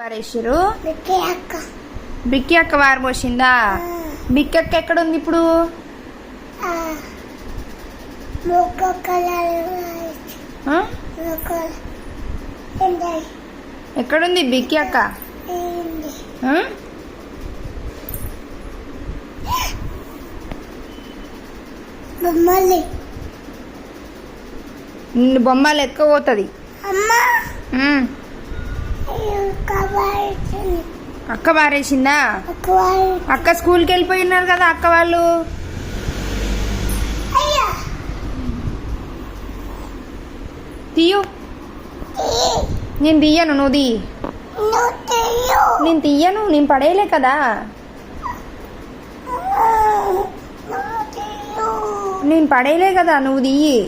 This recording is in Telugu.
వారేసారు. బిక్కి అక్క వారు పోసిందా? బిక్కి అక్క ఎక్కడ ఉంది ఇప్పుడు? ఎక్కడుంది బిక్కి అక్క? నిన్ను బొమ్మలు ఎక్కువ పోతుంది. అక్క పారేసిందా? అక్క స్కూల్కి వెళ్ళిపోయినారు కదా అక్క వాళ్ళు. తీయు, నేను తీయను, నువ్వు తీ. నేను తీయను, నేను పడేయలే కదా. నేను పడేయలే కదా, నువ్వు తీయి.